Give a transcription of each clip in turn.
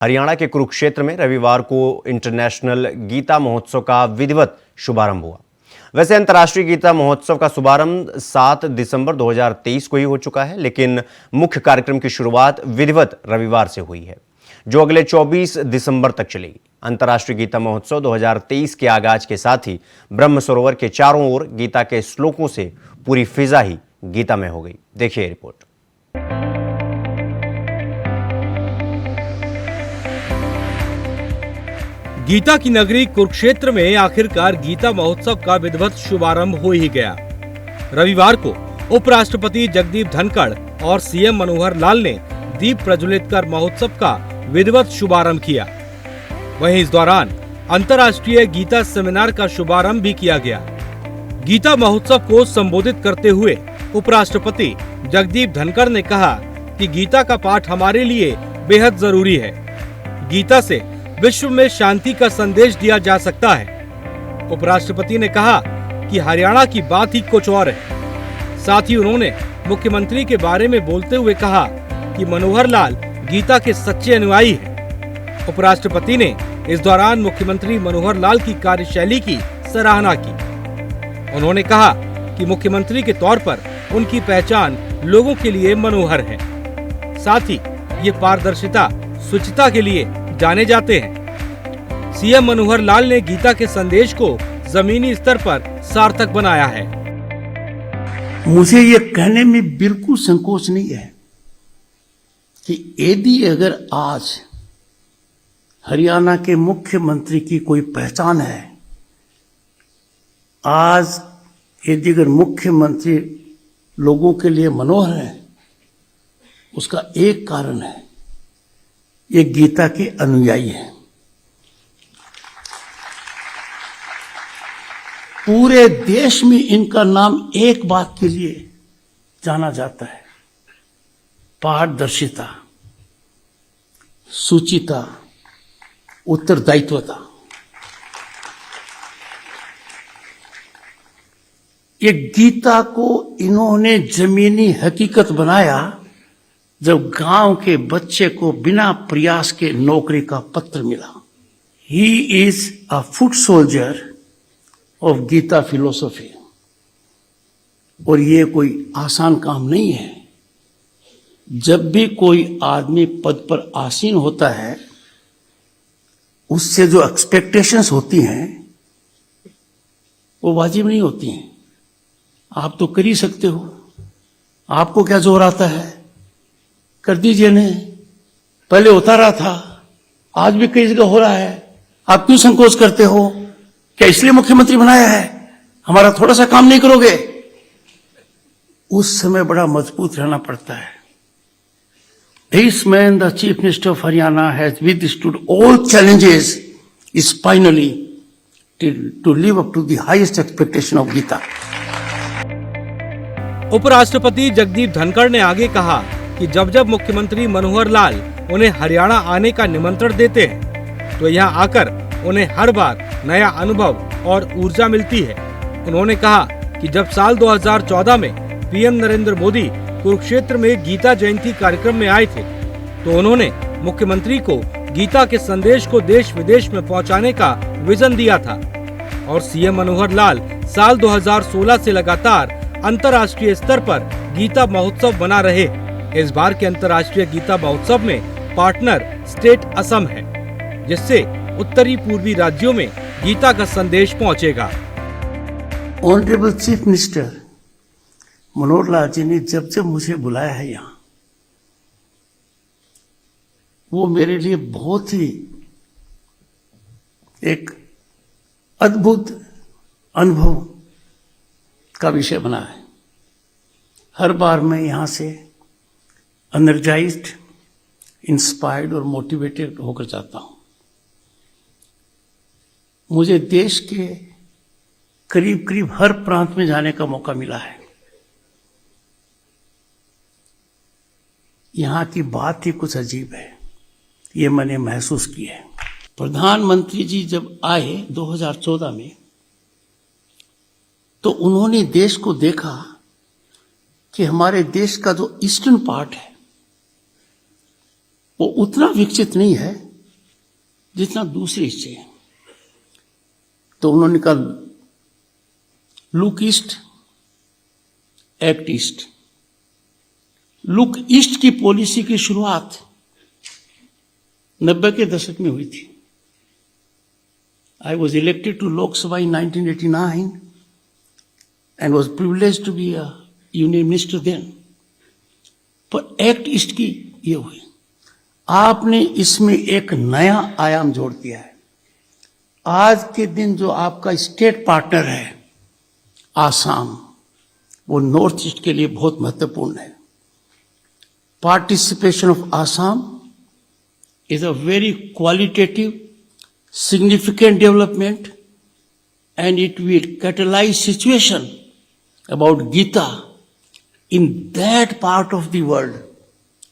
हरियाणा के कुरुक्षेत्र में रविवार को इंटरनेशनल गीता महोत्सव का विधिवत शुभारंभ हुआ। वैसे अंतर्राष्ट्रीय गीता महोत्सव का शुभारंभ 7 दिसंबर 2023 को ही हो चुका है, लेकिन मुख्य कार्यक्रम की शुरुआत विधिवत रविवार से हुई है, जो अगले 24 दिसंबर तक चलेगी। अंतर्राष्ट्रीय गीता महोत्सव 2023 के आगाज के साथ ही ब्रह्म सरोवर के चारों ओर गीता के श्लोकों से पूरी फिजा ही गीतामय हो गई। देखिए रिपोर्ट। गीता की नगरी कुरुक्षेत्र में आखिरकार गीता महोत्सव का विधिवत शुभारंभ हो ही गया। रविवार को उपराष्ट्रपति जगदीप धनखड़ और सीएम मनोहर लाल ने दीप प्रज्वलित कर महोत्सव का विधिवत शुभारंभ किया। वहीं इस दौरान अंतर्राष्ट्रीय गीता सेमिनार का शुभारंभ भी किया गया। गीता महोत्सव को संबोधित करते हुए उपराष्ट्रपति जगदीप धनखड़ ने कहा कि गीता का पाठ हमारे लिए बेहद जरूरी है। गीता से विश्व में शांति का संदेश दिया जा सकता है। उपराष्ट्रपति ने कहा कि हरियाणा की बात ही कुछ और है। साथ ही उन्होंने मुख्यमंत्री के बारे में बोलते हुए कहा कि मनोहर लाल गीता के सच्चे अनुयायी हैं। उपराष्ट्रपति ने इस दौरान मुख्यमंत्री मनोहर लाल की कार्यशैली की सराहना की। उन्होंने कहा कि मुख्यमंत्री के तौर पर उनकी पहचान लोगों के लिए मनोहर है। साथ ही ये पारदर्शिता, शुचिता के लिए जाने जाते हैं। सीएम मनोहर लाल ने गीता के संदेश को जमीनी स्तर पर सार्थक बनाया है। मुझे ये कहने में बिल्कुल संकोच नहीं है कि यदि अगर आज हरियाणा के मुख्यमंत्री की कोई पहचान है, आज यदि अगर मुख्यमंत्री लोगों के लिए मनोहर है, उसका एक कारण है, ये गीता के अनुयायी हैं। पूरे देश में इनका नाम एक बात के लिए जाना जाता है, पारदर्शिता, शुचिता, उत्तरदायित्वता। ये गीता को इन्होंने जमीनी हकीकत बनाया जब गांव के बच्चे को बिना प्रयास के नौकरी का पत्र मिला। He is a foot soldier of Gita philosophy. और ये कोई आसान काम नहीं है। जब भी कोई आदमी पद पर आसीन होता है, उससे जो एक्सपेक्टेशंस होती हैं वो वाजिब नहीं होती हैं। आप तो कर ही सकते हो, आपको क्या जोर आता है, कर दीजिए ने। पहले होता रहा था, आज भी कई जगह हो रहा है, आप क्यों संकोच करते हो? क्या इसलिए मुख्यमंत्री बनाया है, हमारा थोड़ा सा काम नहीं करोगे? उस समय बड़ा मजबूत रहना पड़ता है। This man, the Chief Minister of Haryana, has withstood all challenges is finally to live up to the highest expectation of Gita. उपराष्ट्रपति जगदीप धनखड़ ने आगे कहा कि जब जब मुख्यमंत्री मनोहर लाल उन्हें हरियाणा आने का निमंत्रण देते हैं, तो यहाँ आकर उन्हें हर बार नया अनुभव और ऊर्जा मिलती है। उन्होंने कहा कि जब साल 2014 में पीएम नरेंद्र मोदी कुरुक्षेत्र में गीता जयंती कार्यक्रम में आए थे, तो उन्होंने मुख्यमंत्री को गीता के संदेश को देश विदेश में पहुंचाने का विजन दिया था। और सीएम मनोहर लाल साल 2016 से लगातार अंतर्राष्ट्रीय स्तर पर गीता महोत्सव बना रहे। इस बार के अंतर्राष्ट्रीय गीता महोत्सव में पार्टनर स्टेट असम है, जिससे उत्तरी पूर्वी राज्यों में गीता का संदेश पहुंचेगा। Honourable chief minister Manohar Lal ji ने जब जब मुझे बुलाया है यहाँ, वो मेरे लिए बहुत ही एक अद्भुत अनुभव का विषय बना है। हर बार मैं यहाँ से एनर्जाइज्ड, इंस्पायर्ड और मोटिवेटेड होकर जाता हूँ। मुझे देश के करीब करीब हर प्रांत में जाने का मौका मिला है। यहाँ की बात ही कुछ अजीब है, ये मैंने महसूस किया है। प्रधानमंत्री जी जब आए 2014 में, तो उन्होंने देश को देखा कि हमारे देश का जो ईस्टर्न पार्ट है वो उतना विकसित नहीं है जितना दूसरे हिस्से हैं। तो उन्होंने कहा look east act east. Look east की पॉलिसी की शुरुआत 90 के दशक में हुई थी। I was elected to Lok Sabha in 1989 and was privileged to be a union minister then. पर एक्ट ईस्ट की ये हुई। आपने इसमें एक नया आयाम जोड़ दिया है। आज के दिन जो आपका स्टेट पार्टनर है आसाम, वो नॉर्थ ईस्ट के लिए बहुत महत्वपूर्ण है। Participation of Assam is a very qualitative, significant development, and it will catalyze situation about Gita in that part of the world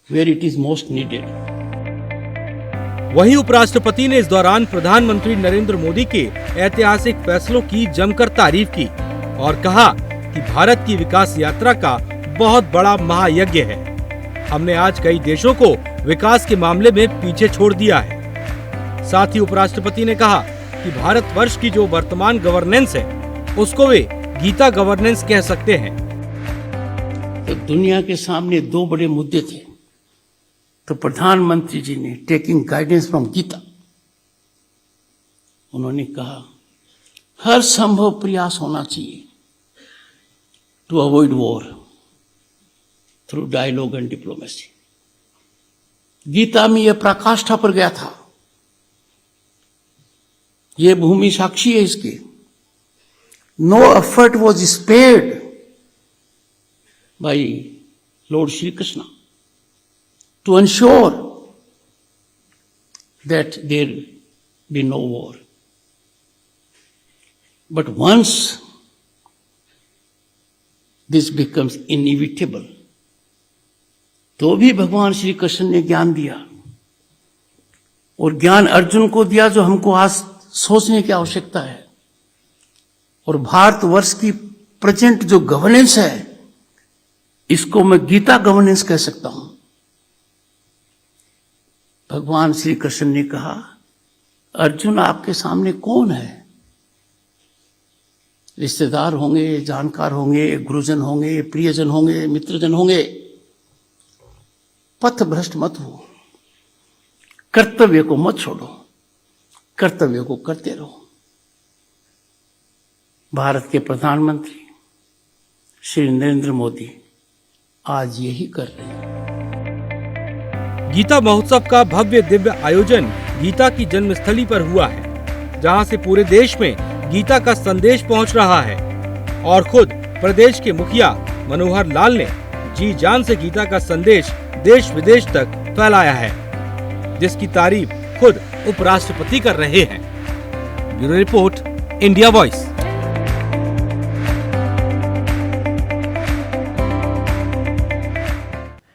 where it is most needed. वहीं उपराष्ट्रपति ने इस दौरान प्रधानमंत्री नरेंद्र मोदी के ऐतिहासिक फैसलों की जमकर तारीफ की और कहा कि भारत की विकास यात्रा का बहुत बड़ा महायज्ञ है। हमने आज कई देशों को विकास के मामले में पीछे छोड़ दिया है। साथ ही उपराष्ट्रपति ने कहा कि भारतवर्ष की जो वर्तमान गवर्नेंस है उसको वे गीता गवर्नेंस कह सकते हैं। तो दुनिया के सामने दो बड़े मुद्दे थे। तो प्रधानमंत्री जी ने टेकिंग गाइडेंस फ्रॉम गीता, उन्होंने कहा हर संभव प्रयास होना चाहिए to avoid war through dialogue and diplomacy. Gita में यह पराकाष्ठा पर गया था। यह भूमि साक्षी है इसकी। No effort was spared by lord Shri Krishna to ensure that there be no war. But once this becomes inevitable, तो भी भगवान श्री कृष्ण ने ज्ञान दिया और ज्ञान अर्जुन को दिया जो हमको आज सोचने की आवश्यकता है। और भारतवर्ष की प्रेजेंट जो गवर्नेंस है इसको मैं गीता गवर्नेंस कह सकता हूं। भगवान श्री कृष्ण ने कहा अर्जुन आपके सामने कौन है? रिश्तेदार होंगे, जानकार होंगे, गुरुजन होंगे, प्रियजन होंगे, मित्रजन होंगे। पथ भ्रष्ट मत हो, कर्तव्य को मत छोड़ो, कर्तव्य को करते रहो। भारत के प्रधानमंत्री श्री नरेंद्र मोदी आज यही कर रहे हैं। गीता महोत्सव का भव्य दिव्य आयोजन गीता की जन्मस्थली पर हुआ है, जहां से पूरे देश में गीता का संदेश पहुंच रहा है और खुद प्रदेश के मुखिया मनोहर लाल ने जी जान से गीता का संदेश देश विदेश तक फैलाया है, जिसकी तारीफ खुद उपराष्ट्रपति कर रहे हैं। Bureau report, India voice.